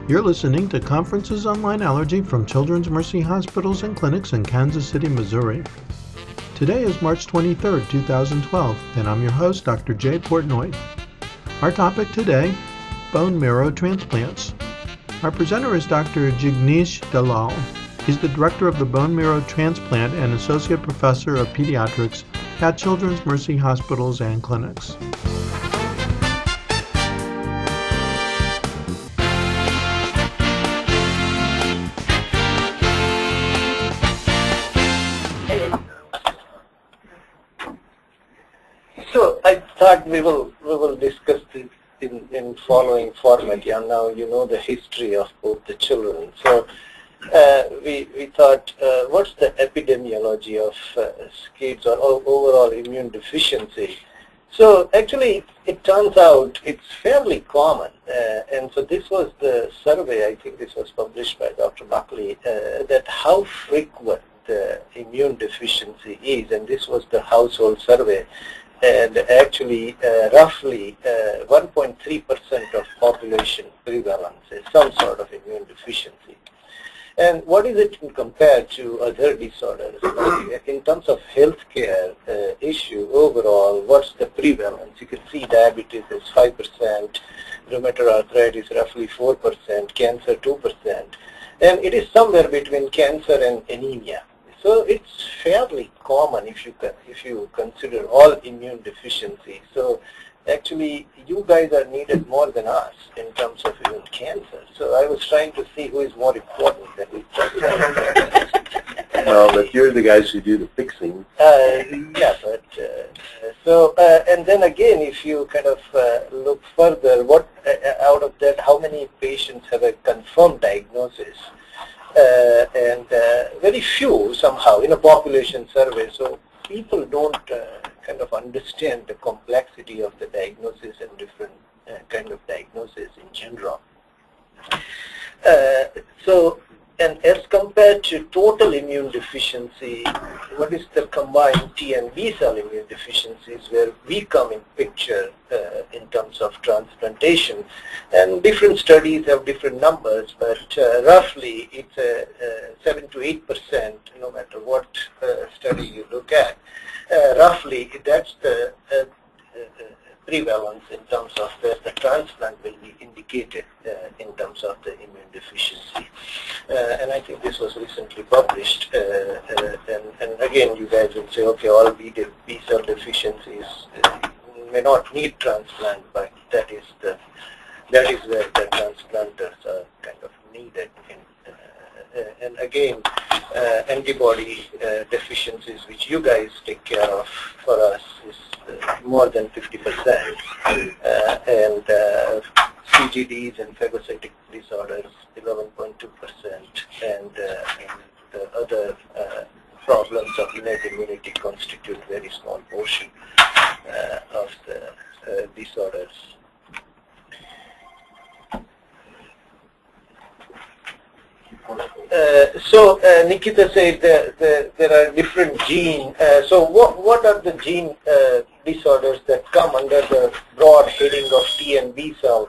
You're listening to Conferences Online Allergy from Children's Mercy Hospitals and Clinics in Kansas City, Missouri. Today is March 23, 2012, and I'm your host, Dr. Jay Portnoy. Our topic today, bone marrow transplants. Our presenter is Dr. Jagnish Dalal. He's the director of the Bone Marrow Transplant and Associate Professor of Pediatrics at Children's Mercy Hospitals and Clinics. So I thought we will discuss this in following format. Yeah, now you know the history of both the children. So we thought, what's the epidemiology of SCIDs or overall immune deficiency? So actually, it turns out it's fairly common, and so this was the survey. I think this was published by Dr. Buckley, that how frequent immune deficiency is, and this was the household survey. And actually, roughly 1.3% of population prevalence is some sort of immune deficiency. And what is it compared to other disorders? In terms of healthcare issue overall, what's the prevalence? You can see diabetes is 5%, rheumatoid arthritis roughly 4%, cancer 2%, and it is somewhere between cancer and anemia. So it's fairly common if you consider all immune deficiency. So actually, you guys are needed more than us in terms of even cancer. So I was trying to see who is more important than each other. Well, but you're the guys who do the fixing. Yeah, but and then again, if you kind of look further, what out of that, how many patients have a confirmed diagnosis? And very few somehow in a population survey. So people don't kind of understand the complexity of the diagnosis and different kind of diagnosis in general. And as compared to total immune deficiency, what is the combined T and B cell immune deficiencies where we come in picture in terms of transplantation? And different studies have different numbers, but roughly it's 7 to 8%, no matter what study you look at. Roughly, that's the prevalence in terms of where the transplant will be indicated in terms of the immune deficiency. And I think this was recently published. And again, you guys will say, okay, all B cell deficiencies may not need transplant, but that is where the transplanters are kind of needed. And again, antibody deficiencies, which you guys take care of for us, is more than 50%, and CGDs and phagocytic disorders 11.2%, and the other problems of innate immunity constitute very small portion of the disorders. So Nikita said there are different genes. So what are the gene disorders that come under the broad heading of T and B cell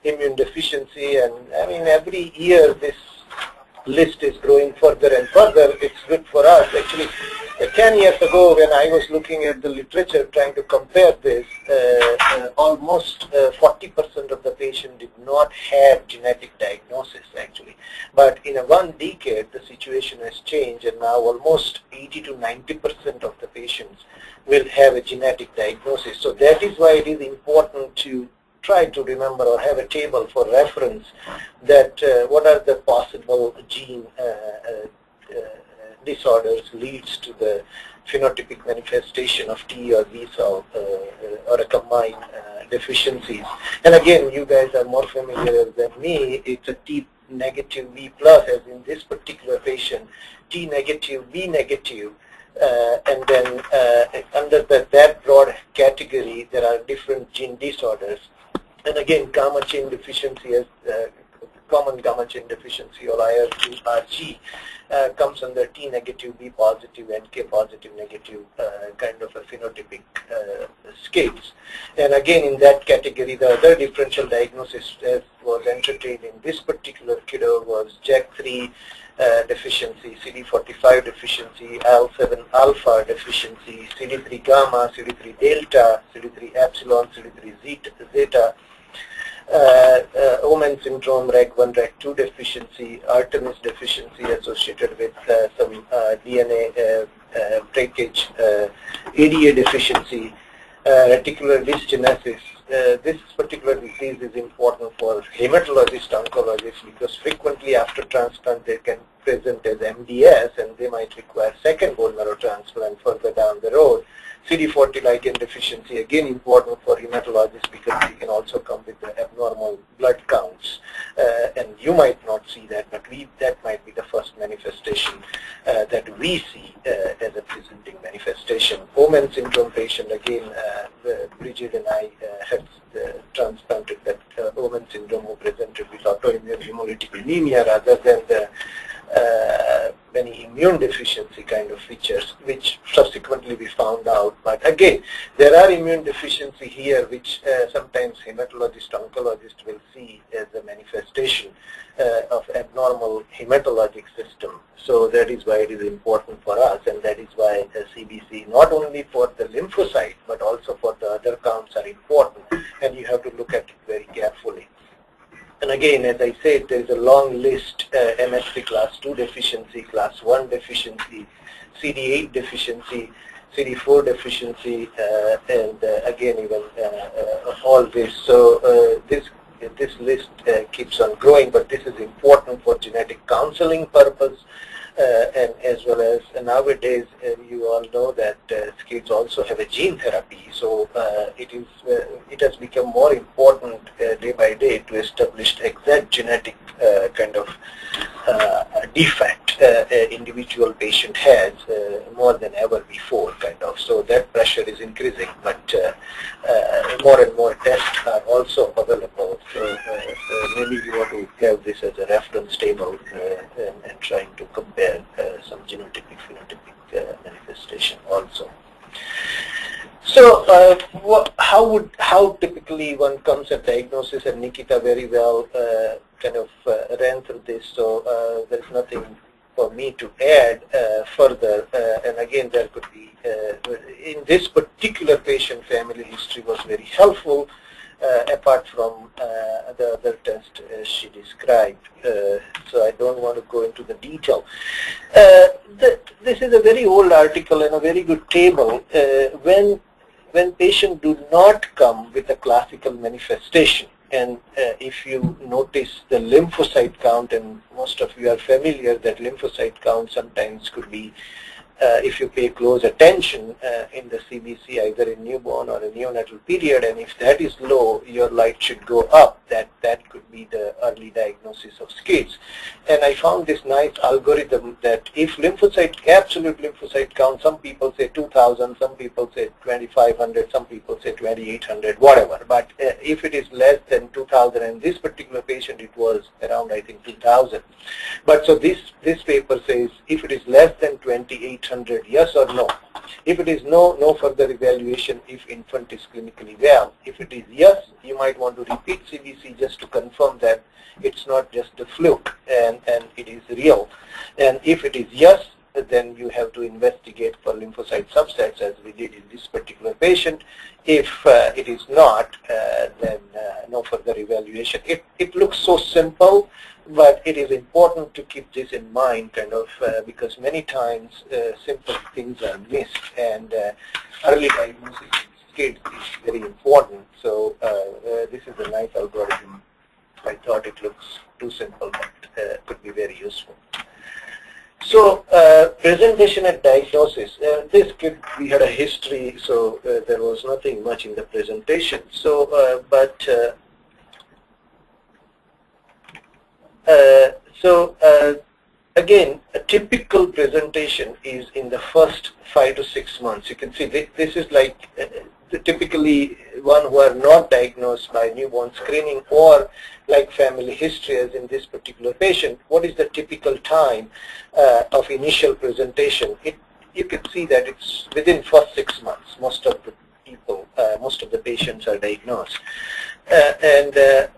immune deficiency? And I mean, every year this list is growing further and further. It's good for us. Actually, 10 years ago when I was looking at the literature trying to compare this, almost 40% of the patient did not have genetic diagnosis actually. But in one decade the situation has changed, and now almost 80 to 90% of the patients will have a genetic diagnosis. So that is why it is important to try to remember or have a table for reference that what are the possible gene disorders leads to the phenotypic manifestation of T or B cell or a combined deficiencies. And again, you guys are more familiar than me. It's a T negative B plus, as in this particular patient, T negative B negative. And then under that broad category, there are different gene disorders. And again, gamma chain deficiency has common gamma chain deficiency, or IR2RG, comes under T negative, B positive, NK positive, negative kind of a phenotypic scales. And again, in that category, the other differential diagnosis was entertained in this particular kiddo was JAK3 deficiency, CD45 deficiency, IL-7 alpha deficiency, CD3 gamma, CD3 delta, CD3 epsilon, CD3 zeta, Omen syndrome, RAG1, RAG2 deficiency, Artemis deficiency associated with some DNA breakage, ADA deficiency, reticular dysgenesis. This particular disease is important for hematologist oncologists because frequently after transplant they can present as MDS and they might require second bone marrow transplant further down the road. CD40 ligand deficiency, again important for hematologists because they can also come with the abnormal blood counts. And you might not see that, but that might be the first manifestation that we see as a presenting manifestation. Omen syndrome patient, again, Bridget and I had transplanted that Omen syndrome who presented with autoimmune hemolytic anemia rather than the many immune deficiency kind of features, which subsequently we found out. But again, there are immune deficiency here, which sometimes hematologist oncologists will see as a manifestation of abnormal hematologic system. So that is why it is important for us, and that is why the CBC, not only for the lymphocyte, but also for the other counts are important, and you have to look at it very carefully. And again, as I said, there is a long list, MSC class 2 deficiency, class 1 deficiency, CD8 deficiency, CD4 deficiency, and again, even all this. So this list keeps on growing, but this is important for genetic counseling purpose, and as well as nowadays, you all know that SCIDs also have a gene therapy. So it has become more important day by day to establish exact genetic kind of defect individual patient has more than ever before, kind of. So that pressure is increasing, but more and more tests are also available. So maybe you want to have this as a reference table and trying to compare some genotypic phenotypic manifestation also. So how typically one comes at diagnosis, and Nikita very well kind of ran through this, so there's nothing for me to add further. And again, there could be, in this particular patient, family history was very helpful, apart from the other test she described. So I don't want to go into the detail. This is a very old article and a very good table. When patients do not come with a classical manifestation, and if you notice the lymphocyte count, and most of you are familiar that lymphocyte count sometimes could be, if you pay close attention in the CBC, either in newborn or a neonatal period, and if that is low, your light should go up. That could be the early diagnosis of SCIDs. And I found this nice algorithm that if absolute lymphocyte count, some people say 2,000, some people say 2,500, some people say 2,800, whatever. But if it is less than 2,000, and this particular patient, it was around, I think, 2,000. But so this paper says if it is less than 2,800, yes or no. If it is no, no further evaluation if infant is clinically well. If it is yes, you might want to repeat CBC just to confirm that it's not just a fluke and it is real. And if it is yes, then you have to investigate for lymphocyte subsets as we did in this particular patient. If it is not, then no further evaluation. It looks so simple, but it is important to keep this in mind, kind of, because many times simple things are missed, and early diagnosis in SCID is very important. So this is a nice algorithm. I thought it looks too simple, but could be very useful. So presentation and diagnosis. This kid, we had a history, so there was nothing much in the presentation. So, again, a typical presentation is in the first 5 to 6 months. You can see this is like typically one who are not diagnosed by newborn screening or like family history as in this particular patient, what is the typical time of initial presentation? You can see that it's within first 6 months. Most of the people, most of the patients are diagnosed, and the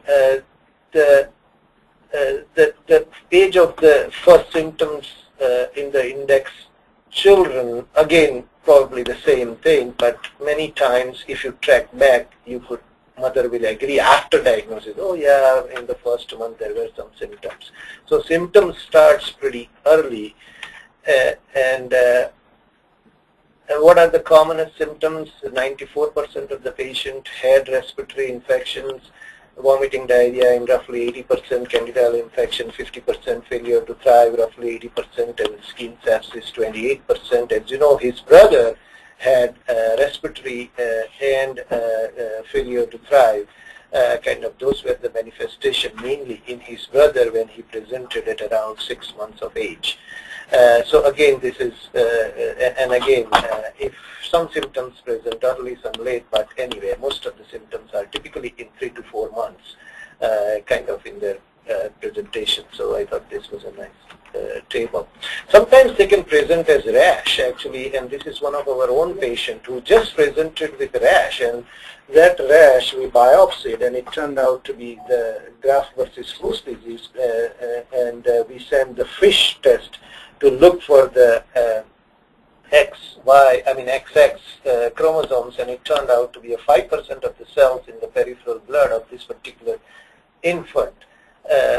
age of the first symptoms in the index children, again probably the same thing, but many times if you track back, mother will agree after diagnosis, oh yeah, in the first month there were some symptoms. So symptoms starts pretty early, and what are the commonest symptoms? 94% of the patient had respiratory infections, vomiting, diarrhea in roughly 80%, candidal infection 50%, failure to thrive roughly 80%, and skin sepsis 28%. As you know, his brother had respiratory and failure to thrive. Kind of those were the manifestation mainly in his brother when he presented at around 6 months of age. So again, this is, and again, if some symptoms present early, some late, but anyway, most of the symptoms are typically in 3 to 4 months, kind of in their presentation. So I thought this was a nice table. Sometimes they can present as rash actually, and this is one of our own patient who just presented with rash, and that rash we biopsied, and it turned out to be the graft versus host disease, and we sent the FISH test to look for the XX chromosomes, and it turned out to be 5% of the cells in the peripheral blood of this particular infant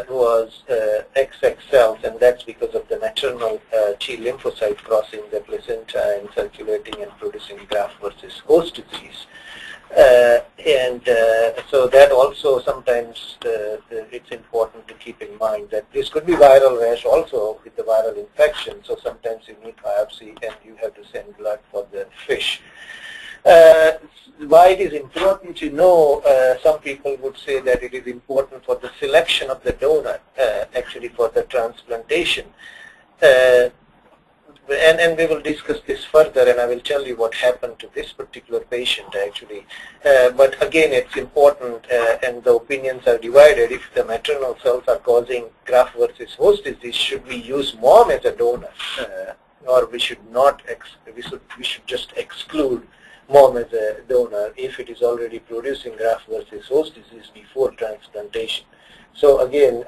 was XX cells, and that's because of the maternal T lymphocyte crossing the placenta and circulating and producing graft versus host disease. So that also sometimes it's important to keep in mind that this could be viral rash also with the viral infection. So sometimes you need biopsy and you have to send blood for the FISH. Why it is important to know, some people would say that it is important for the selection of the donor, actually for the transplantation. And we will discuss this further, and I will tell you what happened to this particular patient actually. But again, it's important, and the opinions are divided. If the maternal cells are causing graft versus host disease, should we use mom as a donor, or we should not? We should just exclude mom as a donor if it is already producing graft versus host disease before transplantation. So again,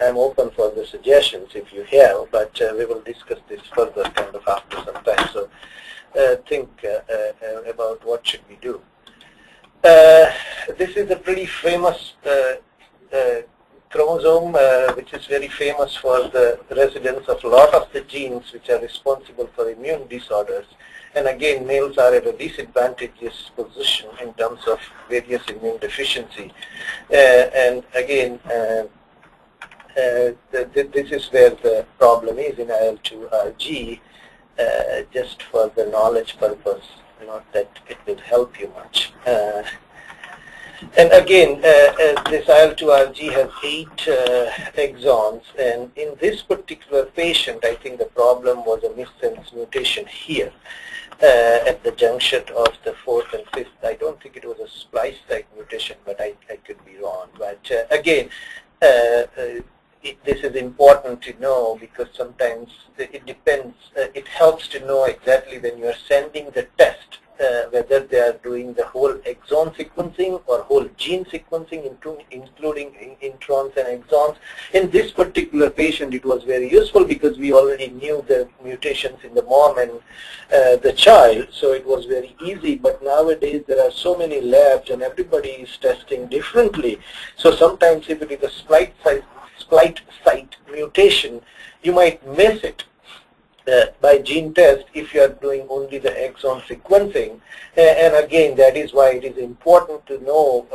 I'm open for the suggestions if you have, but we will discuss this further kind of after some time. So think about what should we do. This is a pretty famous chromosome, which is very famous for the residence of a lot of the genes which are responsible for immune disorders. And again, males are at a disadvantageous position in terms of various immune deficiency. And again, this is where the problem is in IL-2RG, just for the knowledge purpose, not that it will help you much. And again, this IL-2RG has 8 exons, and in this particular patient, I think the problem was a missense mutation here at the junction of the 4th and 5th. I don't think it was a splice site mutation, but I could be wrong. But again, this is important to know because sometimes it depends. It helps to know exactly when you are sending the test, whether they are doing the whole exon sequencing or whole gene sequencing, including introns and exons. In this particular patient, it was very useful because we already knew the mutations in the mom and the child, so it was very easy. But nowadays, there are so many labs and everybody is testing differently. So sometimes if it is a splice site mutation, you might miss it. By gene test if you are doing only the exon sequencing, and again that is why it is important to know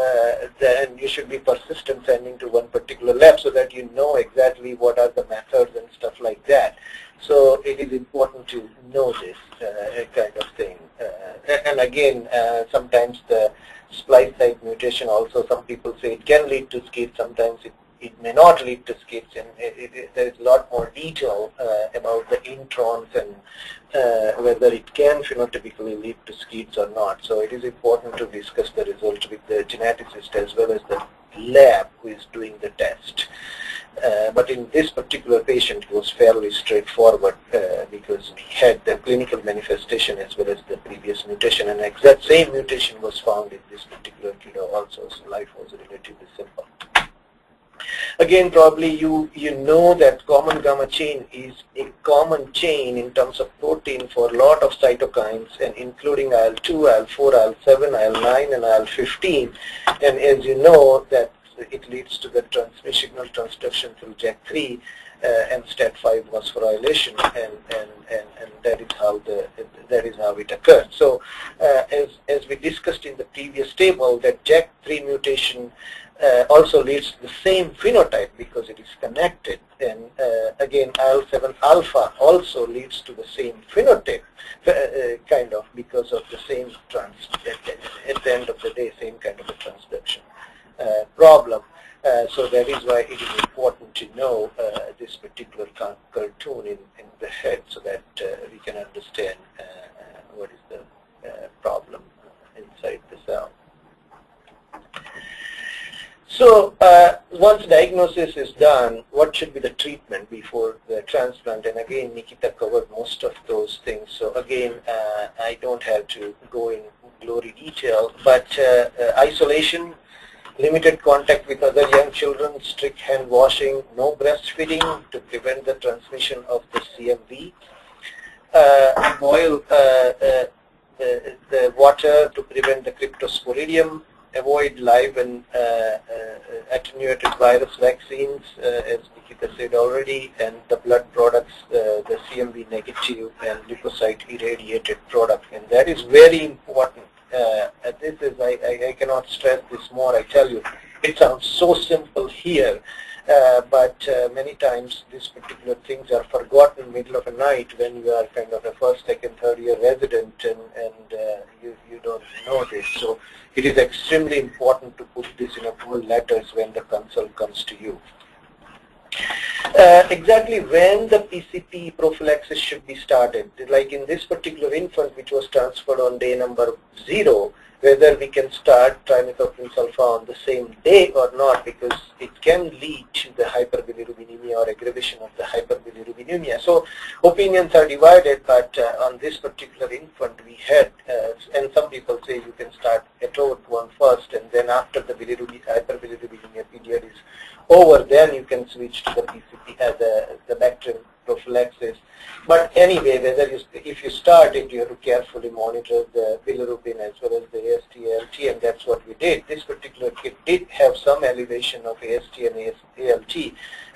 that, and you should be persistent sending to one particular lab so that you know exactly what are the methods and stuff like that. So it is important to know this kind of thing. And again, sometimes the splice site mutation also, some people say it can lead to SCID, sometimes it may not lead to SCIDs, and there is a lot more detail about the introns and whether it can phenotypically lead to SCIDs or not. So it is important to discuss the result with the geneticist as well as the lab who is doing the test. But in this particular patient, it was fairly straightforward because we had the clinical manifestation as well as the previous mutation, and exact same mutation was found in this particular kiddo also, so life was relatively simple. Again, probably you know that common gamma chain is a common chain in terms of protein for a lot of cytokines, and including IL-2, IL-4, IL-7, IL-9, and IL-15. And as you know, that it leads to the transmissional transduction through JAK3 and STAT5 phosphorylation, and that is how it occurs. So, as we discussed in the previous table, that JAK3 mutation also leads to the same phenotype because it is connected, and again IL-7 alpha also leads to the same phenotype, kind of, because of the same at the end of the day, same kind of a transduction problem. So that is why it is important to know this particular cartoon in the head, so that we can understand what is the problem inside the cell. So once diagnosis is done, what should be the treatment before the transplant? And again, Nikita covered most of those things. So again, I don't have to go in glory detail, but isolation, limited contact with other young children, strict hand washing, no breastfeeding to prevent the transmission of the CMV. Boil the water to prevent the cryptosporidium. Avoid live and attenuated virus vaccines, as Nikita said already, and the blood products, the CMV negative and leukocyte irradiated product. And that is very important. This is, I cannot stress this more. I tell you, it sounds so simple here, but many times these particular things are forgotten middle of the night when you are kind of a first, second, third year resident, and you don't know this. So it is extremely important to put this in a bold letters when the consult comes to you. Exactly when the PCP prophylaxis should be started. Like in this particular infant which was transferred on day number 0, whether we can start trimethoprim sulfa on the same day or not, because it can lead to the hyperbilirubinemia or aggravation of the hyperbilirubinemia. So opinions are divided, but on this particular infant we had, and some people say you can start atropine first, and then after the hyperbilirubinemia period is over, then you can switch to the PCP, the bacterial prophylaxis. But anyway, if you start it, you have to carefully monitor the bilirubin as well as the AST, ALT, and that's what we did. This particular kid did have some elevation of AST and ALT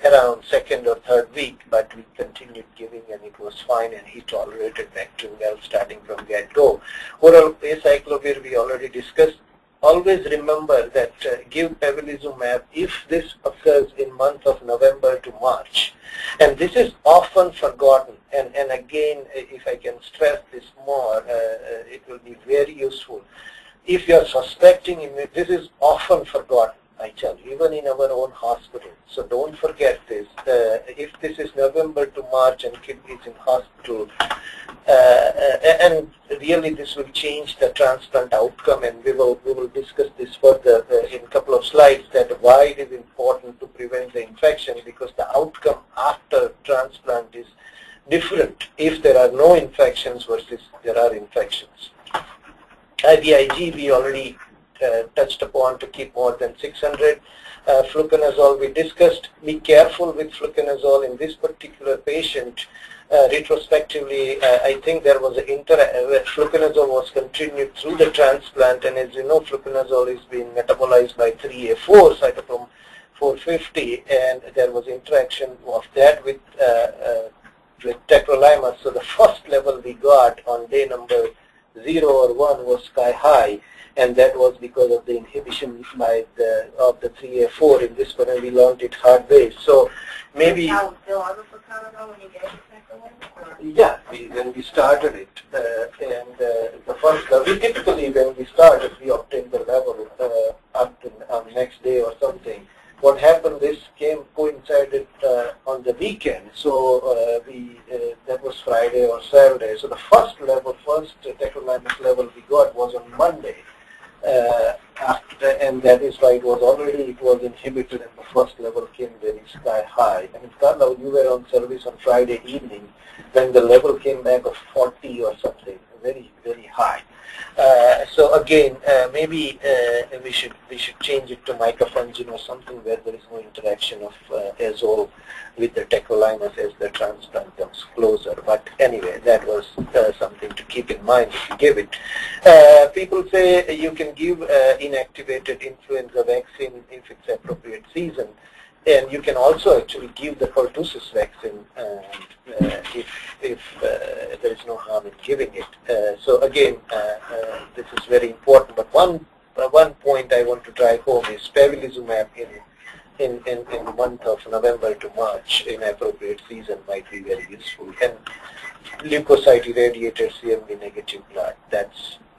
around second or third week, but we continued giving, and it was fine, and he tolerated Bactrim well starting from get-go. Oral acyclovir we already discussed. Always remember that give pembrolizumab if this occurs in month of November to March. And this is often forgotten. And again, if I can stress this more, it will be very useful. If you are suspecting, this is often forgotten, I tell you, even in our own hospital. So don't forget this. If this is November to March and kid is in hospital, and really this will change the transplant outcome, and we will discuss this further in a couple of slides, that why it is important to prevent the infection, because the outcome after transplant is different if there are no infections versus there are infections. IVIG we already touched upon, to keep more than 600. Fluconazole we discussed. Be careful with fluconazole in this particular patient. Retrospectively, I think there was fluconazole was continued through the transplant, and as you know, fluconazole is being metabolized by 3A4, cytochrome 450, and there was interaction of that with tacrolimus. So the first level we got on day number 0 or 1 was sky high, and that was because of the inhibition by of the 3A4 in this one, and we learned it hard way. So maybe yeah, when we started it, and the first level, we typically when we started, we obtained the level up to next day or something. what happened, this coincided on the weekend, so that was Friday or Saturday. So the first tacrolimus level we got was on Monday, and that is why it was inhibited, and the first level came very sky high. And Carla, you were on service on Friday evening when the level came back of 40 or something, very, very high. So again, maybe we should change it to micafungin or something where there is no interaction of azole with the tacrolimus as the transplant comes closer. But anyway, that was something to keep in mind if you give it. People say you can give inactivated influenza vaccine if it's appropriate season. And you can also actually give the pertussis vaccine if there is no harm in giving it. So again, this is very important. But one point I want to drive home is pembrolizumab in the month of November to March in appropriate season might be very useful. And leukocyte irradiated CMV negative blood.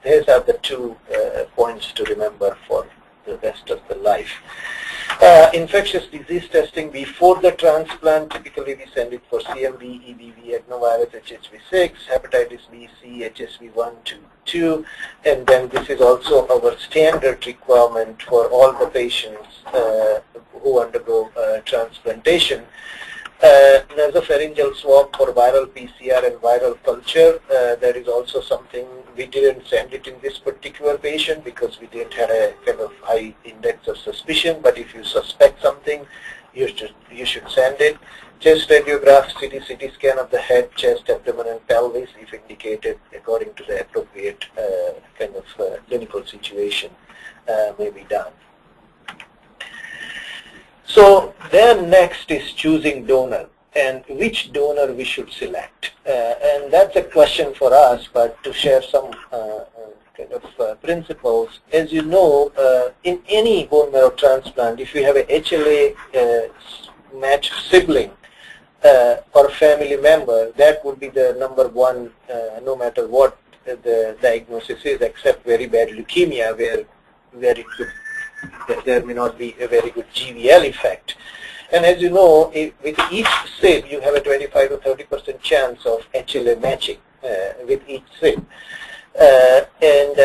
These are the two points to remember for the rest of the life. Infectious disease testing before the transplant, typically we send it for CMV, EBV, adenovirus, HHV6, hepatitis B, C, HSV1, 2, and then this is also our standard requirement for all the patients who undergo transplantation. Nasopharyngeal swab for viral PCR and viral culture. That is also something we didn't send it in this particular patient because we didn't have a kind of high index of suspicion. But if you suspect something, you should send it. Chest radiograph, CT scan of the head, chest, abdomen, and pelvis, if indicated according to the appropriate kind of clinical situation, may be done. So then next is choosing donor and which donor we should select. And that's a question for us, but to share some kind of principles. As you know, in any bone marrow transplant, if you have a HLA matched sibling or family member, that would be the number one, no matter what the diagnosis is, except very bad leukemia where there may not be a very good GVL effect. And as you know, with each SIB, you have a 25 to 30% chance of HLA matching with each SIB. And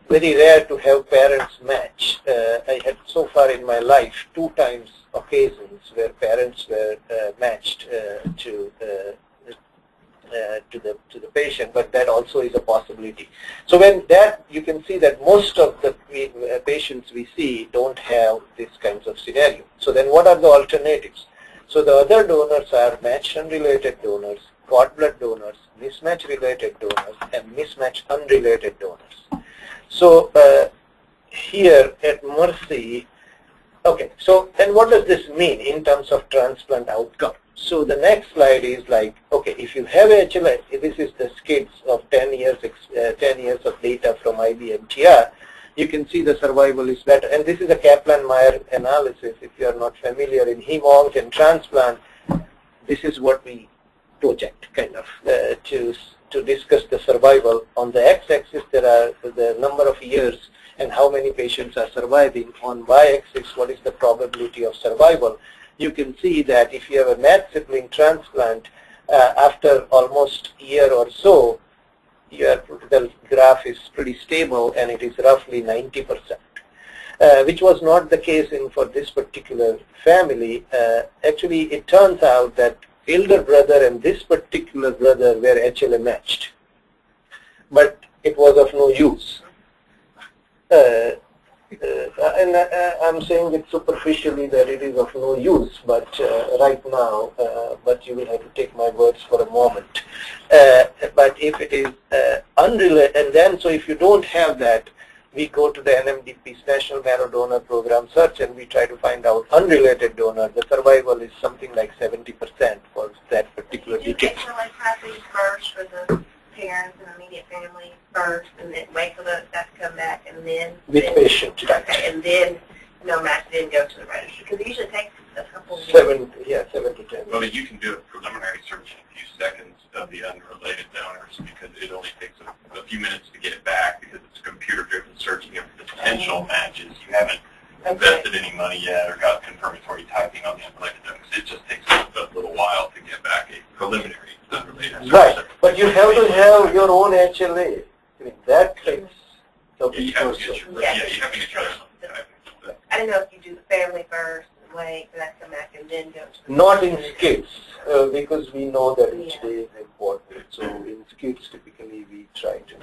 very rare to have parents match. I had so far in my life 2 times occasions where parents were matched to the patient, but that also is a possibility. So when that, you can see that most of the patients we see don't have this kinds of scenario. So then what are the alternatives? So the other donors are match unrelated donors, cord blood donors, mismatch related donors, and mismatch unrelated donors. So here at Mercy, okay, so then what does this mean in terms of transplant outcome? So the next slide is like, okay, if you have HLA, this is the SCIDs of 10 years of data from IBMTR, you can see the survival is better. And this is a Kaplan-Meier analysis. If you are not familiar in hem-onc and transplant, this is what we project kind of to discuss the survival. On the x-axis, there are the number of years and how many patients are surviving. On y-axis, what is the probability of survival? You can see that if you have a matched sibling transplant, after almost a year or so, the graph is pretty stable and it is roughly 90%, which was not the case for this particular family. Actually, it turns out that elder brother and this particular brother were HLA matched, but it was of no use. And I'm saying it superficially that it is of no use, but right now, but you will have to take my words for a moment. But if it is unrelated, and then so if you don't have that, we go to the NMDP's National Marrow Donor Program search and we try to find out unrelated donor. The survival is something like 70% for that particular decade. First for the parents and immediate family first, and then wait for that to come back, and then with patient. Okay, and then match, then go to the registry because it usually takes a couple of 7 to 10. Well, you can do a preliminary search in a few seconds of the unrelated donors because it only takes a few minutes to get it back because it's computer-driven searching of potential matches. You haven't invested any money yet or got confirmatory typing on the unrelated donors. It just takes a little while to get back a preliminary unrelated. Right, but you have to have your own HLA. I mean, that takes the You have to resources. get your, yeah, you have to get your typing. I don't know if you do the family first, wait for that to come back, and then go to the Not in SCIDs, because we know that each day is important. So in SCIDs, typically we try to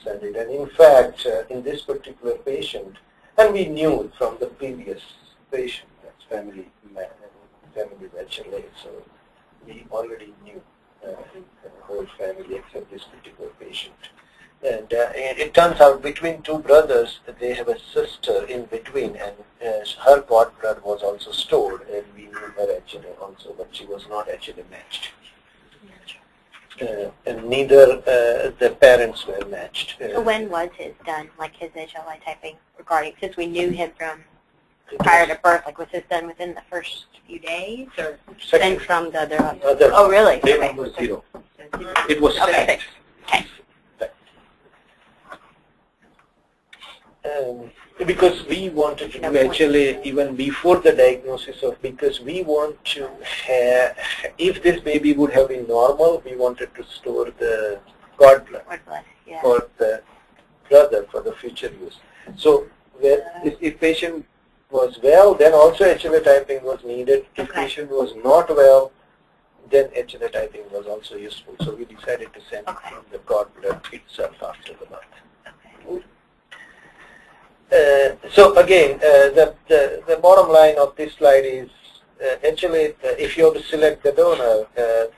send it. And in fact, in this particular patient, and we knew from the previous patient, that's family with HLA, so we already knew the whole family except this particular patient. And it turns out between two brothers, they have a sister in between, and her cord blood was also stored, and we knew her HLA also, but she was not HLA matched. And neither the parents were matched. So when was his done, like his HLI typing regarding, since we knew him from prior to birth, like was his done within the first few days or then from the other? Oh, really? Day Okay. number 0. It was Okay. 6. Okay. Because we wanted to do HLA even before the diagnosis of, because we want to have, if this baby would have been normal, we wanted to store the cord blood Cord blood, yeah. for the brother for the future use. So if patient was well, then also HLA typing was needed. If Okay. patient was not well, then HLA typing was also useful. So we decided to send Okay. from the cord blood itself after the birth. Okay. So again, the bottom line of this slide is HLA, if you have to select the donor,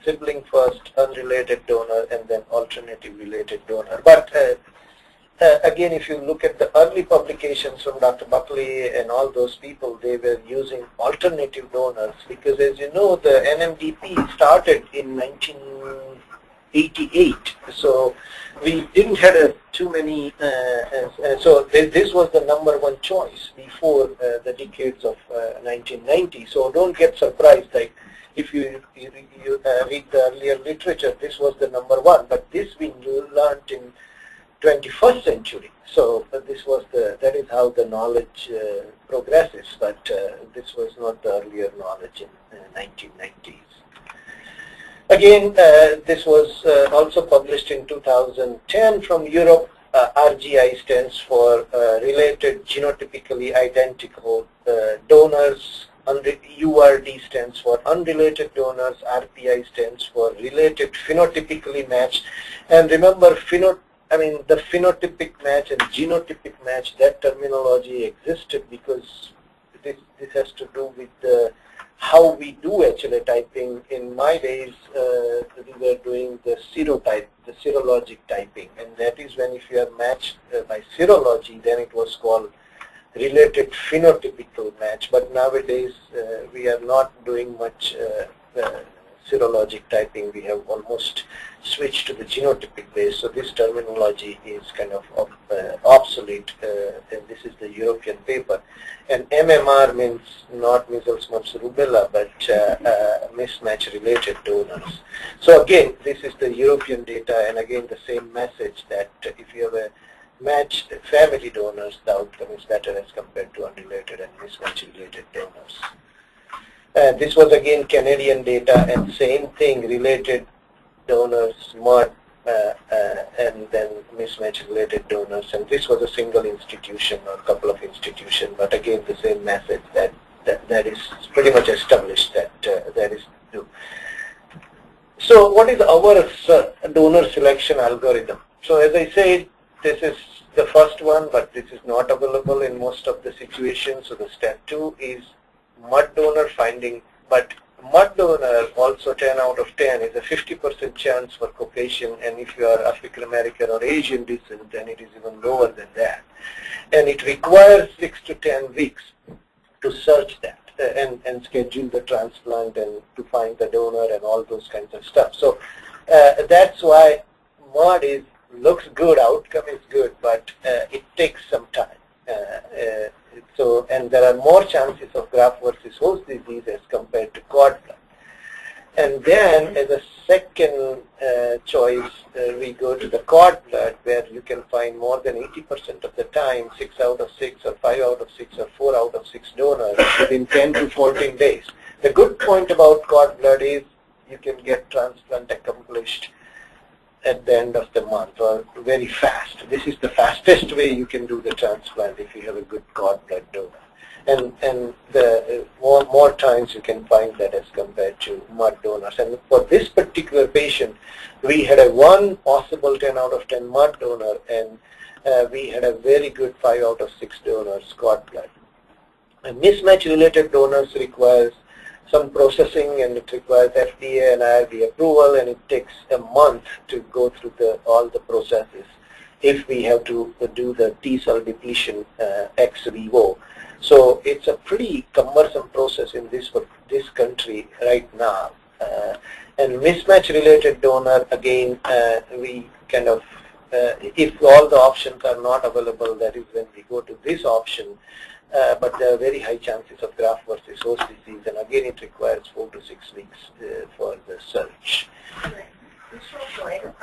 sibling first, unrelated donor, and then alternative related donor. But again, if you look at the early publications from Dr. Buckley and all those people, they were using alternative donors because, as you know, the NMDP started in 1988. So we didn't have too many, so this was the #1 choice before the decades of 1990. So don't get surprised, like if you read the earlier literature, this was the #1, but this we learned in 21st century. So this was that is how the knowledge progresses, but this was not the earlier knowledge in 1990s. Again, this was also published in 2010 from Europe. RGI stands for Related Genotypically Identical Donors. URD stands for Unrelated Donors. RPI stands for Related Phenotypically Matched. And remember, the phenotypic match and genotypic match, that terminology existed because this has to do with how we do HLA typing. In my days, we were doing the serotype, the serologic typing, and that is when if you are matched by serology, then it was called related phenotypical match. But nowadays, we are not doing much serologic typing. We have almost switched to the genotypic base. So this terminology is kind of obsolete, and this is the European paper. And MMR means not measles, mumps, rubella, but mismatch-related donors. So again, this is the European data, and again the same message that if you have a matched family donors, the outcome is better as compared to unrelated and mismatch-related donors. This was again Canadian data, and same thing, related donors, MUD, and then mismatch-related donors. And this was a single institution or a couple of institutions, but again the same message that is pretty much established that that is true. So what is our donor selection algorithm? So as I said, this is the first one, but this is not available in most of the situations. So the step 2 is MUD donor finding, but MUD donor also 10 out of 10 is a 50% chance for Caucasian, and if you are African American or Asian descent, then it is even lower than that. And it requires 6 to 10 weeks to search that and schedule the transplant and to find the donor and all those kinds of stuff. So that's why MUD looks good, outcome is good, but it takes some time. And there are more chances of graft versus host disease as compared to cord blood. And then as a second choice, we go to the cord blood, where you can find more than 80% of the time 6 out of 6 or 5 out of 6 or 4 out of 6 donors within 10 to 14 days. The good point about cord blood is you can get transplant accomplished at the end of the month or very fast. This is the fastest way you can do the transplant if you have a good cord blood donor. And the more times you can find that as compared to mud donors. And for this particular patient, we had a one possible 10 out of 10 mud donor, and we had a very good 5 out of 6 donors cord blood. And mismatch-related donors requires some processing, and it requires FDA and IRB approval, and it takes a month to go through all the processes if we have to do the T-cell depletion ex vivo. So it's a pretty cumbersome process in this country right now. And mismatch-related donor, again, we kind of, if all the options are not available, that is when we go to this option. But there are very high chances of graft versus host disease, and again it requires 4 to 6 weeks for the search. Yeah, I like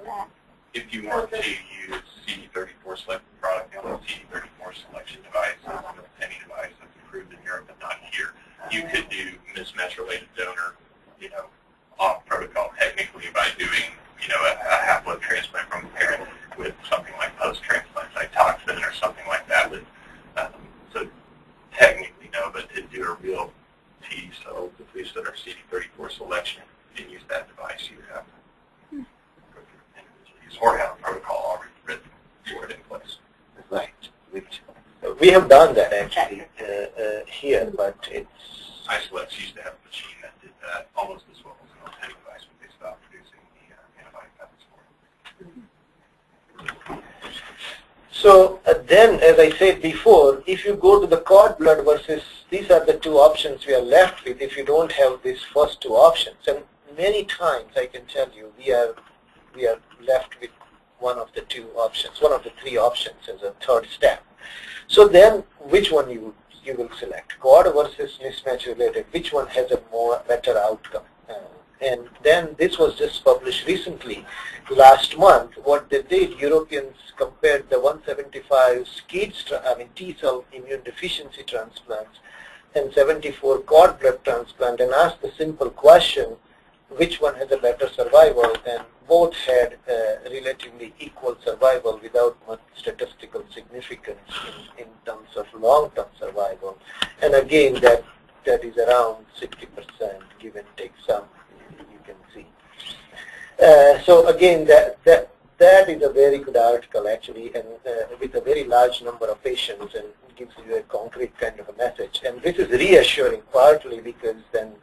that. If you want to use CD34 selected product on a CD34 selection device, any device that's approved in Europe but not here, you could do mismatch-related donor, off protocol technically by doing, a half blood transplant from a parent with something like post-transplant cytoxin or something like that. So technically no, but to do a real T-cell depletion or CD34 selection and use that device, you have to go through individual use or have a protocol already written for it in place. Right. We have done that actually here, but it's... Isolex used to have a machine that did that almost as well as an alternative device, but they stopped producing the antibody methods for it. So then, as I said before, if you go to the cord blood versus, these are the two options we are left with if you don't have these first two options. And many times, I can tell you, we are left with one of the two options, one of the three options as a third step. So then, which one you will select? Cord versus mismatch related, which one has a better outcome? And then this was just published recently, last month. What they did, Europeans compared the 175 SCID, T-cell immune deficiency transplants and 74 cord blood transplant, and asked the simple question, which one has a better survival? And both had relatively equal survival without much statistical significance in terms of long-term survival. And again, that is around 60%, give and take some. You can see. So again, that is a very good article actually, and with a very large number of patients, and gives you a concrete kind of a message. And this is reassuring partly because then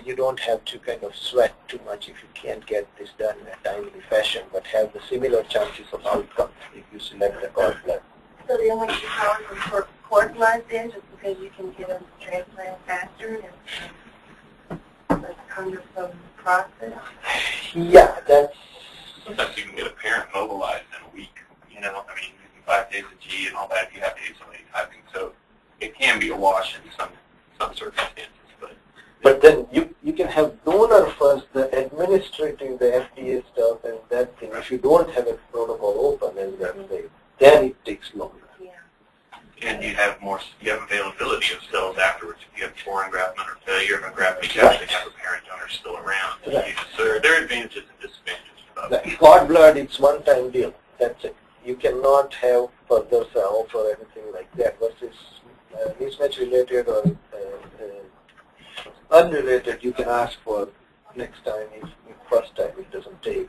you don't have to kind of sweat too much if you can't get this done in a timely fashion, but have the similar chances of outcomes if you select the cord blood. So the only two powers are cord blood then, just because you can get a transplant faster and it's a cumbersome process? Yeah, that's... Sometimes you can get a parent mobilized in a week, using 5 days of G and all that if you have HLA typing. So it can be a wash in some circumstances. But then you can have donor first, the administrating the FDA stuff and that thing. If you don't have a protocol open, as they say, then it takes longer. Yeah. And you have availability of cells afterwards. If you have foreign engraftment or failure of engraftment, you have to have a parent donor still around. Right. So there are advantages and disadvantages to both. The cord blood, it's one-time deal. That's it. You cannot have further cells or anything like that versus mismatch related or unrelated. You can ask for next time if first time it doesn't take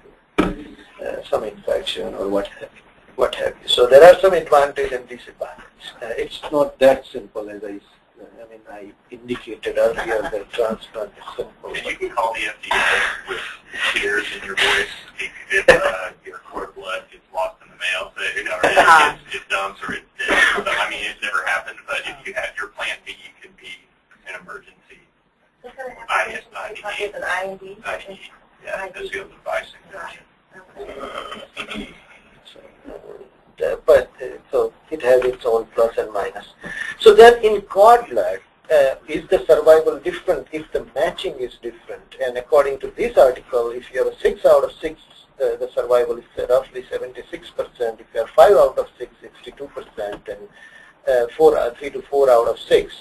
some infection or what have you. So there are some advantages and disadvantages. It's not that simple as I indicated earlier that transplant is simple. And you can call the FDA with tears in your voice if your cord blood gets lost in the mail, or it dumps or it did. So, it's never happened, but if you had your plan B, you could be an emergency. It's going to have an IND? Yeah, that's the other device. So it has its own plus and minus. So then in cord blood, is the survival different if the matching is different? And according to this article, if you have a 6 out of 6, the survival is roughly 76%. If you have 5 out of 6, 62%, and 3 to 4 out of 6.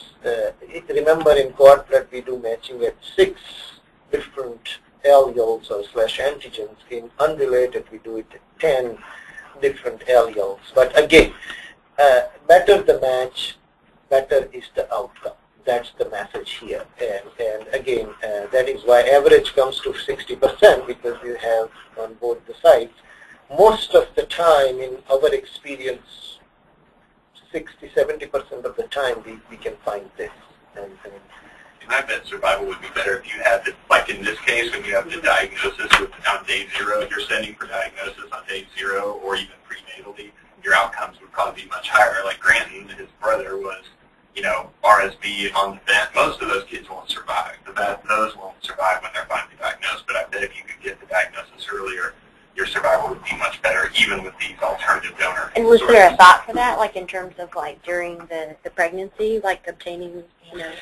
Remember, in cord blood we do matching at 6 different alleles or /antigens. In unrelated we do it at 10 different alleles. But again, better the match, better is the outcome. That's the message here. And again, that is why average comes to 60% because you have on both the sides. Most of the time, in our experience, 60–70% of the time we can find this. And I bet survival would be better if you had, like in this case, when you have the diagnosis on day 0, you're sending for diagnosis on day 0, or even prenatally, your outcomes would probably be much higher. Like Granton, his brother was, RSV on the vent. Most of those kids won't survive. Those won't survive when they're finally diagnosed. But I bet if you could get the diagnosis earlier, your survival would be much better, even with these alternative donor And was sources. there a thought for that, like in terms of like during the pregnancy, like obtaining,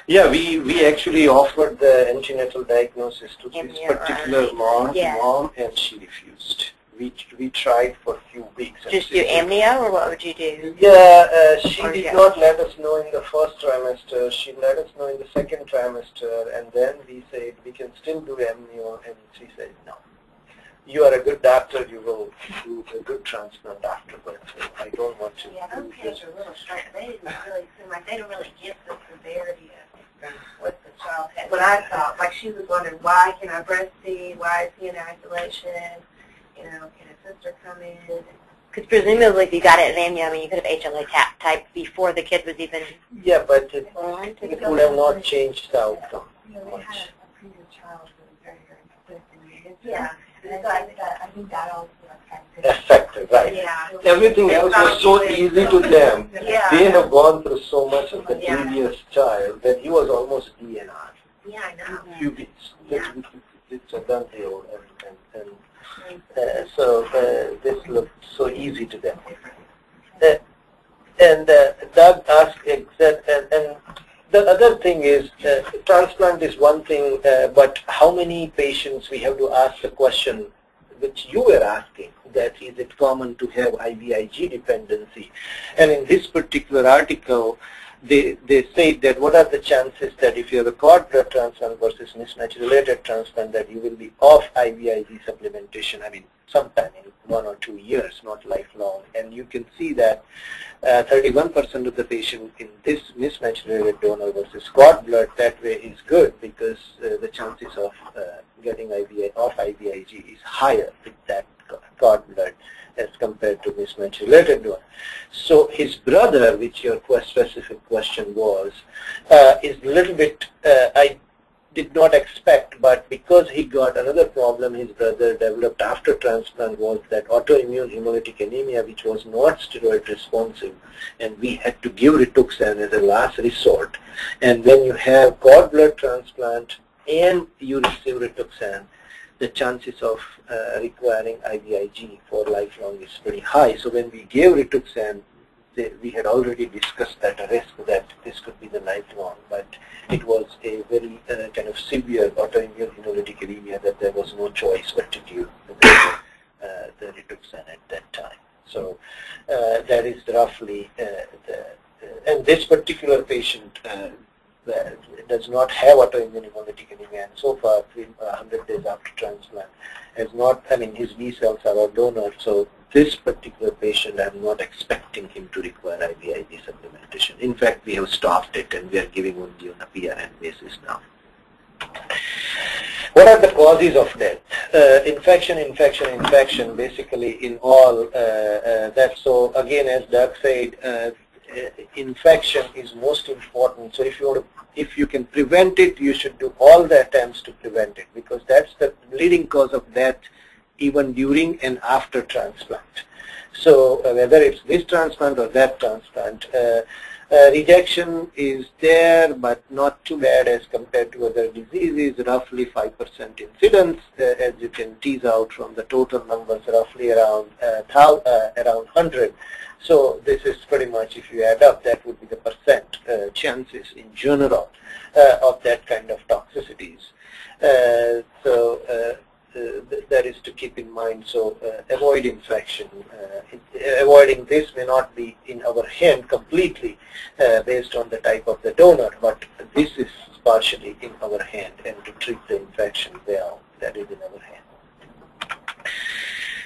Yeah, we actually offered the antenatal diagnosis to this Amnio particular mom, Yeah. and she refused. We tried for a few weeks. and just she do amnio, or what would you do? Yeah, she Or did yeah. not let us know in the first trimester. She let us know in the second trimester, and then we said we can still do amnio, and she said no. You are a good doctor. You will do a good transplant afterwards. So I don't want to. Yeah, those kids are a little strange. They didn't really seem like they don't really get the severity of what the child had. What I thought, like she was wondering, why can I breastfeed? Why is he in isolation? Can a sister come in? Because presumably if you got it at amnio, I mean, you could have HLA type before the kid was even Yeah, but it born. would have not changed the outcome They much. had a previous child who was very, very sick. Yeah, I think that also affected. Effective, right? Yeah. Everything else was so easy to them. Yeah. They have gone through so much of the Yeah. previous child that he was almost DNR. Yeah, I know. Few weeks. Yeah. It's a done deal, and so this looked so easy to them. Doug asked and the other thing is, transplant is one thing, but how many patients we have to ask the question which you were asking, that is it common to have IVIG dependency? And in this particular article, they say that what are the chances that if you have a cord blood transplant versus mismatch-related transplant that you will be off IVIG supplementation, I mean, sometime in 1 or 2 years, not lifelong. And you can see that 31% of the patient in this mismatch-related donor versus cord blood that way is good because the chances of getting off IVIG is higher with that cord blood as compared to mismatch-related donor. So his brother, which your specific question was, is a little bit, I did not expect, but because he got another problem his brother developed after transplant was that autoimmune hemolytic anemia, which was not steroid responsive, and we had to give Rituxan as a last resort. And when you have cord blood transplant and you receive Rituxan, the chances of requiring IVIG for lifelong is pretty high. So when we gave Rituxan, we had already discussed that risk that this could be the lifelong, but it was a very kind of severe autoimmune hemolytic anemia that there was no choice but to give the Rituxan at that time. So that is roughly, and this particular patient does not have autoimmune hemolytic anemia, and so far, 100 days after transplant, has not, I mean, his B cells are our donor, so this particular patient, I'm not expecting him to require IVIG supplementation. In fact, we have stopped it, and we are giving only on a PRN basis now. What are the causes of death? Infection, basically in all that. So again, as Doug said, infection is most important. So if you can prevent it, you should do all the attempts to prevent it, because that's the leading cause of death even during and after transplant. So whether it's this transplant or that transplant, Rejection is there, but not too bad as compared to other diseases, roughly 5% incidence, as you can tease out from the total numbers, roughly around 100. So this is pretty much, if you add up, that would be the percent chances in general of that kind of toxicities. That is to keep in mind. So avoid infection. Avoiding this may not be in our hand completely based on the type of the donor, but this is partially in our hand, and to treat the infection there, that is in our hand.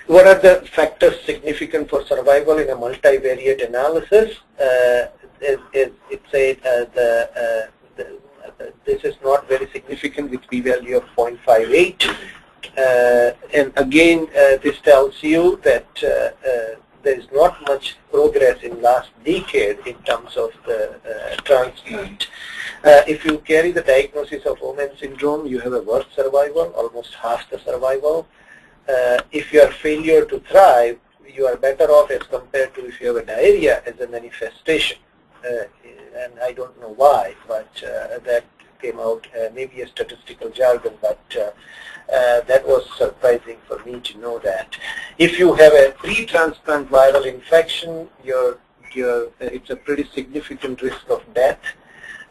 What are the factors significant for survival in a multivariate analysis? It said this is not very significant with p-value of 0.58. And again, this tells you that there is not much progress in last decade in terms of the transplant. If you carry the diagnosis of Omen syndrome, you have a worse survival, almost half the survival. If you are failure to thrive, you are better off as compared to if you have a diarrhea as a manifestation. And I don't know why, but that came out, maybe a statistical jargon, but that was surprising for me to know that. If you have a pre-transplant viral infection, it's a pretty significant risk of death,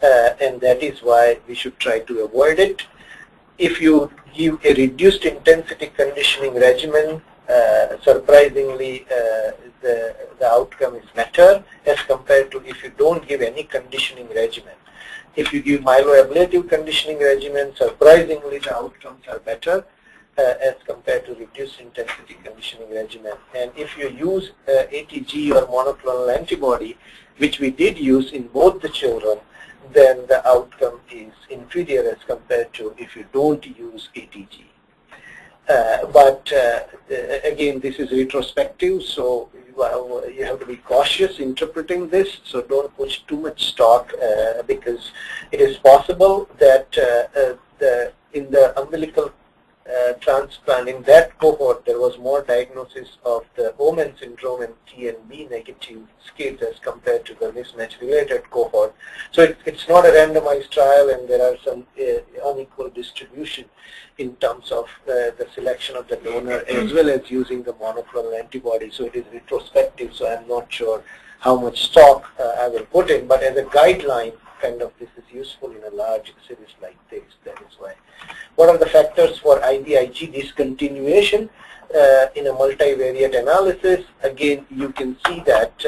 and that is why we should try to avoid it. If you give a reduced intensity conditioning regimen, surprisingly the outcome is better as compared to if you don't give any conditioning regimen. If you give myeloablative conditioning regimen, surprisingly the outcomes are better as compared to reduced intensity conditioning regimen. And if you use ATG or monoclonal antibody, which we did use in both the children, then the outcome is inferior as compared to if you don't use ATG. But again, this is retrospective, so you have to be cautious interpreting this. So don't put too much stock because it is possible that in the umbilical transplant, in that cohort, there was more diagnosis of the Omen syndrome and T and B negative SCID as compared to the mismatch-related cohort. So it's not a randomized trial, and there are some unequal distribution in terms of the selection of the donor as well as using the monoclonal antibody. So it is retrospective, so I'm not sure how much stock I will put in, but as a guideline, kind of this is useful in a large series like this. That is why. What are the factors for IVIG discontinuation in a multivariate analysis? Again, you can see that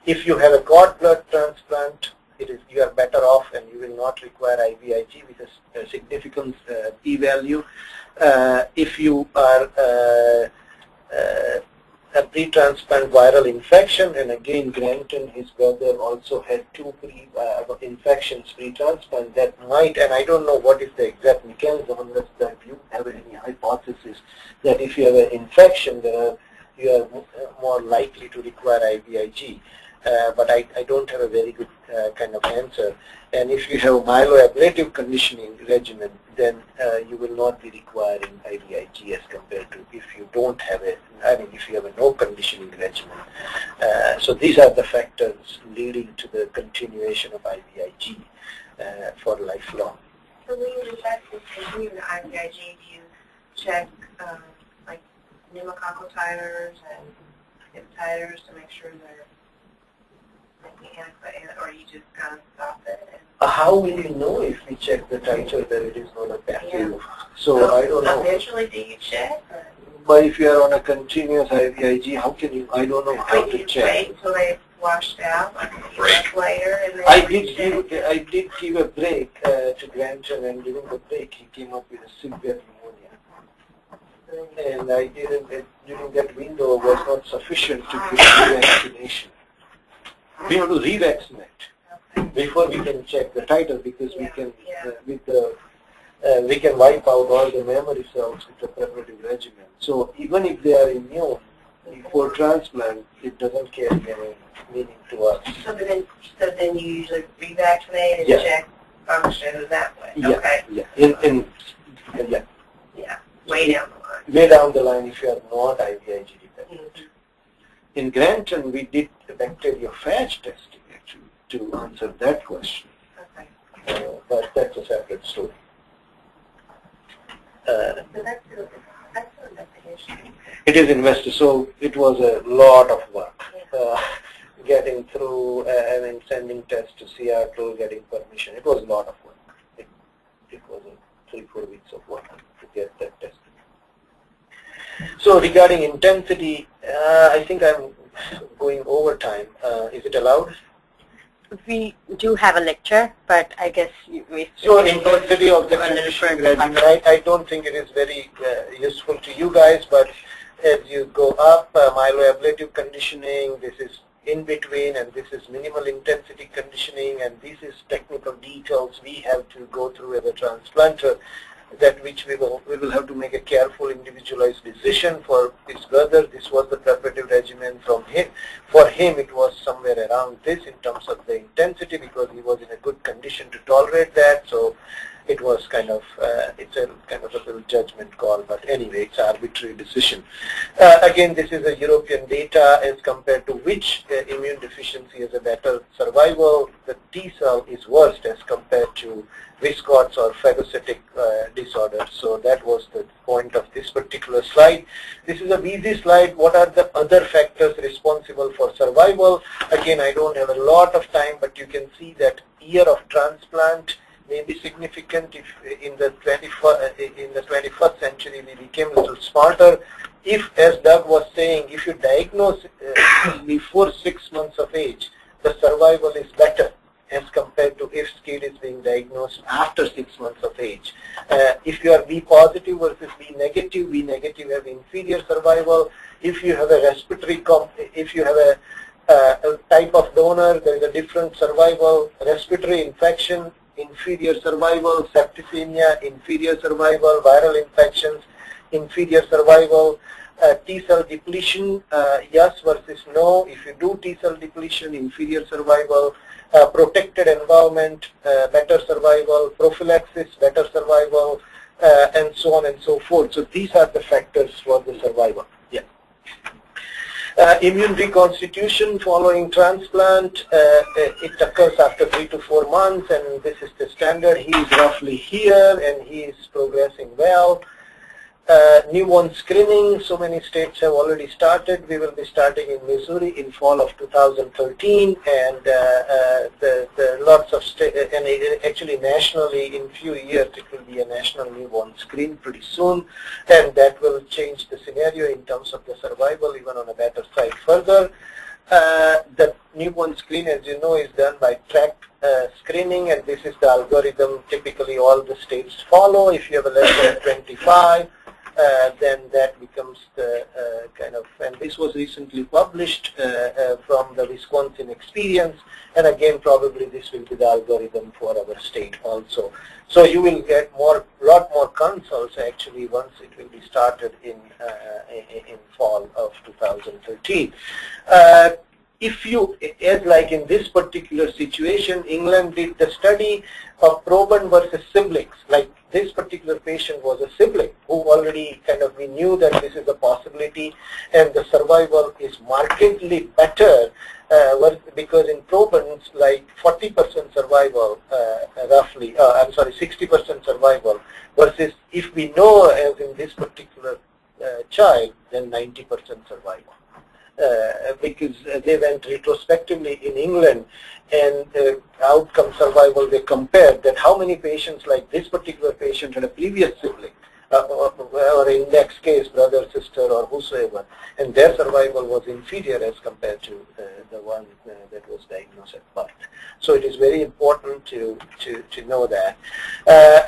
if you have a cord blood transplant, you are better off and you will not require IVIG with a significant p-value. If you are a pre-transplant viral infection, and again, Granton, his brother, also had two infections pre-transplant that might, and I don't know what is the exact mechanism unless that you have any hypothesis that if you have an infection, you are more likely to require IVIG. But I don't have a very good kind of answer. And if you have a myeloablative conditioning regimen, then you will not be requiring IVIG as compared to if you don't have if you have a no conditioning regimen. So these are the factors leading to the continuation of IVIG for lifelong. So when you decide to continue the IVIG, do you check like pneumococcal titers and hip titers to make sure they're or you just kind of stop it? How will you know if we check the titer that it is not a passive? Yeah. So I don't know. Eventually, do you check? Or? But if you are on a continuous IVIG, how can you? I don't know how to check. Wait until they've washed out, like a few months later, and then I did give a break to Granton, and during the break he came up with a severe pneumonia, and I didn't. During that window was not sufficient to give the vaccination. We have to revaccinate before we can check the titer, because we can we can wipe out all the memory cells with the preparative regimen. So even if they are immune before transplant, it doesn't carry any meaning to us. So then you usually revaccinate and check function that way. Yeah. Okay. Yeah. Yeah. Way down the line. Way down the line if you are not IVIG dependent. In Granton, we did the bacteriophage testing actually. to answer that question. Okay. But that's a separate story. So that's an investigation. It is invested, so it was a lot of work. Getting through, sending tests to Seattle, getting permission. It was a lot of work. It was 3-4 weeks of work to get that tested. So regarding intensity, I think I'm going over time. Is it allowed? We do have a lecture, but I guess we So intensity of the conditioning regimen, I don't think it is very useful to you guys, but as you go up, myeloablative conditioning, this is in between, and this is minimal intensity conditioning, and this is technical details we have to go through as a transplanter, that which we will have to make a careful individualized decision. For his brother, this was the preparative regimen from him. For him, it was somewhere around this in terms of the intensity, because he was in a good condition to tolerate that. So it was kind of, it's a kind of a little judgment call, but anyway, it's an arbitrary decision. Again, this is a European data as compared to which immune deficiency has a better survival. The T cell is worst as compared to Viscott's or phagocytic disorders. So that was the point of this particular slide. This is a busy slide. What are the other factors responsible for survival? Again, I don't have a lot of time, but you can see that year of transplant may be significant. If in the 21st century we became a little smarter. If, as Doug was saying, if you diagnose before 6 months of age, the survival is better as compared to if SCID is being diagnosed after 6 months of age. If you are B positive versus B negative have inferior survival. If you have a respiratory, if you have a type of donor, there is a different survival. Respiratory infection, inferior survival. Septicemia, inferior survival. Viral infections, inferior survival. T-cell depletion, yes versus no. If you do T-cell depletion, inferior survival. Protected environment, better survival. Prophylaxis, better survival, and so on and so forth. So these are the factors for the survival. Yeah. Immune reconstitution following transplant, it occurs after 3 to 4 months, and this is the standard. He is roughly here, and he is progressing well. Newborn screening, so many states have already started. We will be starting in Missouri in fall of 2013, and the lots of states, and actually nationally in few years it will be a national newborn screen pretty soon, and that will change the scenario in terms of the survival even on a better side further. The newborn screen, as you know, is done by track screening, and this is the algorithm typically all the states follow. If you have a less than 25, then that becomes the kind of, and this was recently published from the Wisconsin experience, and again probably this will be the algorithm for our state also. So you will get lot more consults actually once it will be started in fall of 2013. If you, as like in this particular situation, England did the study of proband versus siblings. Like this particular patient was a sibling who already kind of, we knew that this is a possibility, and the survival is markedly better because in probands like 40% survival roughly, I'm sorry, 60% survival, versus if we know as in this particular child, then 90% survival. Because they went retrospectively in England, and outcome survival, they compared that how many patients like this particular patient had a previous sibling, or in next case brother, sister, or whosoever, and their survival was inferior as compared to the one that was diagnosed at birth. So it is very important to know that.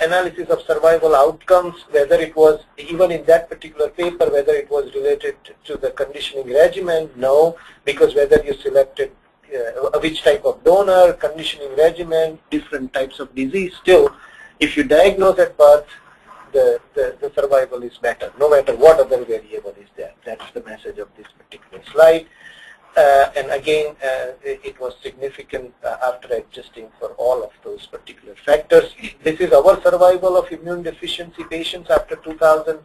Analysis of survival outcomes, whether it was, even in that particular paper, whether it was related to the conditioning regimen, no, because whether you selected which type of donor, conditioning regimen, different types of disease, still, if you diagnose at birth, the survival is better, no matter what other variable is there. That's the message of this particular slide. And again, it was significant after adjusting for all of those particular factors. This is our survival of immune deficiency patients after 2000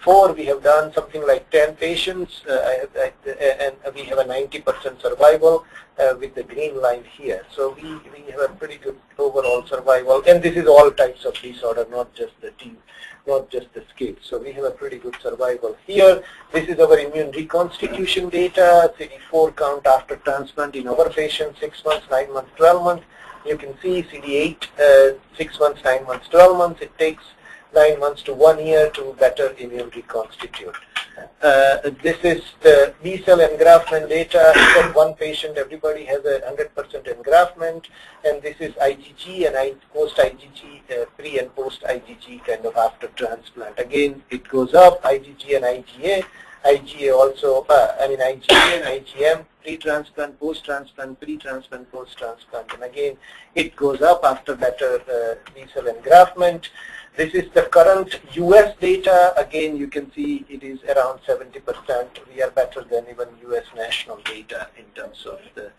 2004, we have done something like 10 patients, and we have a 90% survival with the green line here. So we have a pretty good overall survival, and this is all types of disorder, not just the SCID. So we have a pretty good survival here. This is our immune reconstitution data, CD4 count after transplant in our patients, 6 months, 9 months, 12 months. You can see CD8, 6 months, 9 months, 12 months. It takes 9 months to 1 year to better immune reconstitute. This is the B-cell engraftment data. For one patient, everybody has a 100% engraftment, and this is IgG and post-IgG, pre and post-IgG kind of after transplant. Again, it goes up, IgG and IgA. IgA also, IgA and IgM, pre-transplant, post-transplant, pre-transplant, post-transplant. And again, it goes up after better B-cell engraftment. This is the current US data. Again, you can see it is around 70%. We are better than even US national data in terms of the,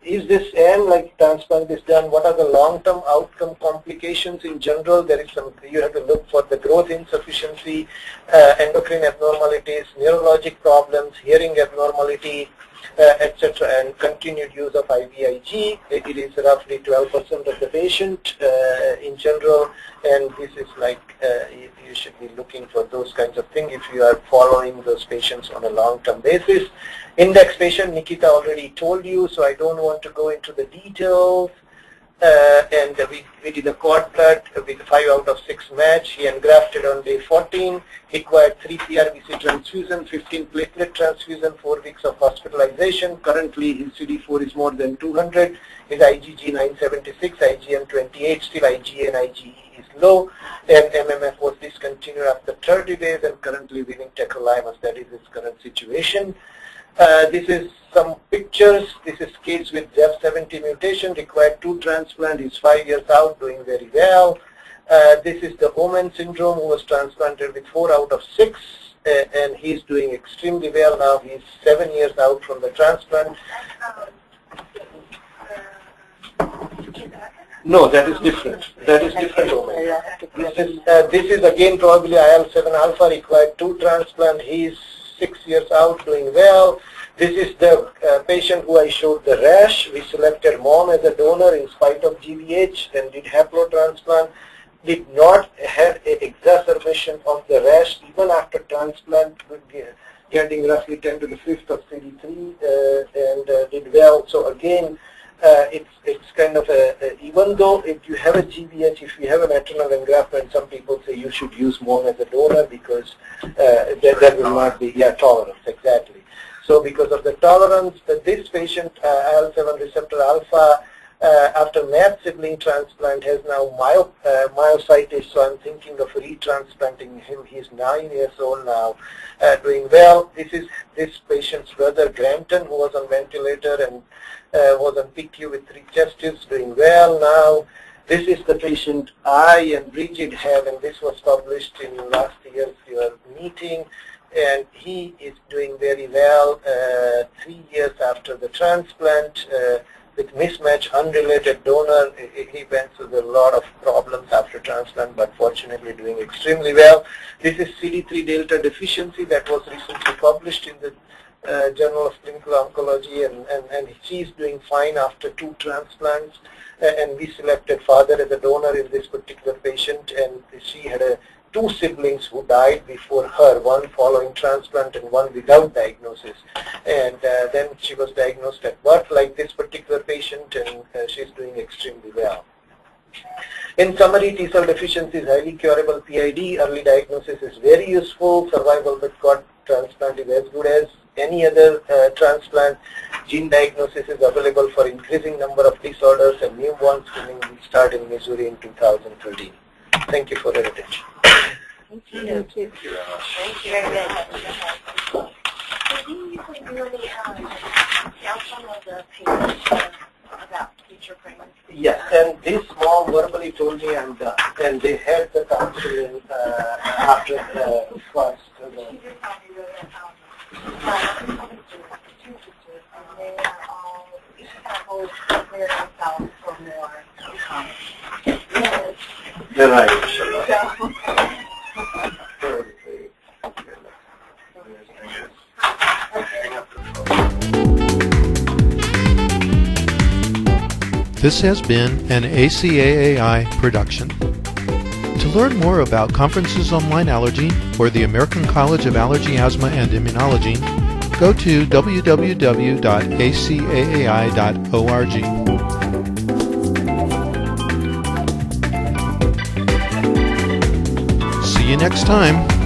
is this end like transplant is done? What are the long-term outcome complications in general? There is some, you have to look for the growth insufficiency, endocrine abnormalities, neurologic problems, hearing abnormality, etc., and continued use of IVIG. It is roughly 12% of the patient in general, and this is like you should be looking for those kinds of things if you are following those patients on a long-term basis. Index patient, Nikita already told you, so I don't want to go into the details. And we did a cord blood with 5 out of 6 match. He engrafted on day 14. He required 3 PRBC transfusion, 15 platelet transfusion, 4 weeks of hospitalization. Currently, his CD4 is more than 200. His IgG 976, IgM 28. Still, IgA and IgE is low. And MMF was discontinued after 30 days and currently winning tacrolimus. That is his current situation. This is some pictures. This is kids with ZEV70 mutation, required 2 transplants. He's 5 years out, doing very well. This is the Omen syndrome, who was transplanted with 4 out of 6, and he's doing extremely well now. He's 7 years out from the transplant. No, that is different. That is different Omen. This is again probably IL-7 alpha, required 2 transplants. He's 6 years out, doing well. This is the patient who I showed the rash. We selected mom as a donor in spite of GVH and did haplotransplant. Did not have an exacerbation of the rash even after transplant, getting roughly 10 to the 5th of CD3 and did well. So again, it's kind of even though if you have a GVH, if you have a maternal engraftment, some people say you should use mom as a donor because that will not be, tolerance, exactly. So because of the tolerance, this patient, IL-7 receptor alpha, after MAP sibling transplant has now myositis, so I'm thinking of retransplanting him. He's 9 years old now, doing well. This is this patient's brother, Granton, who was on ventilator and was on PQ with 3 chest tubes, doing well now. This is the patient I and Bridget have, and this was published in last year's meeting. And he is doing very well 3 years after the transplant with mismatch, unrelated donor. He went through a lot of problems after transplant, but fortunately doing extremely well. This is CD3 delta deficiency that was recently published in the Journal of Clinical Oncology, and she's doing fine after 2 transplants. And we selected father as a donor in this particular patient, and she had 2 siblings who died before her, one following transplant and one without diagnosis. And then she was diagnosed at birth like this particular patient, and she's doing extremely well. In summary, T-cell deficiency is highly curable PID. Early diagnosis is very useful. Survival with cord transplant is as good as any other transplant. Gene diagnosis is available for increasing number of disorders, and newborn screening will start in Missouri in 2013. Thank you for your attention. Thank you. Thank you. Thank you very much. Do you usually really tell some of the patients about future pregnancy? Yes, and this mom verbally told me I'm done, and they had the counseling after the first. She just told me that and they are all each kind of prepare themselves for more. Yes. Good night. This has been an ACAAI production. To learn more about Conferences on Lyme Allergy or the American College of Allergy, Asthma, and Immunology, go to www.acaai.org. See you next time.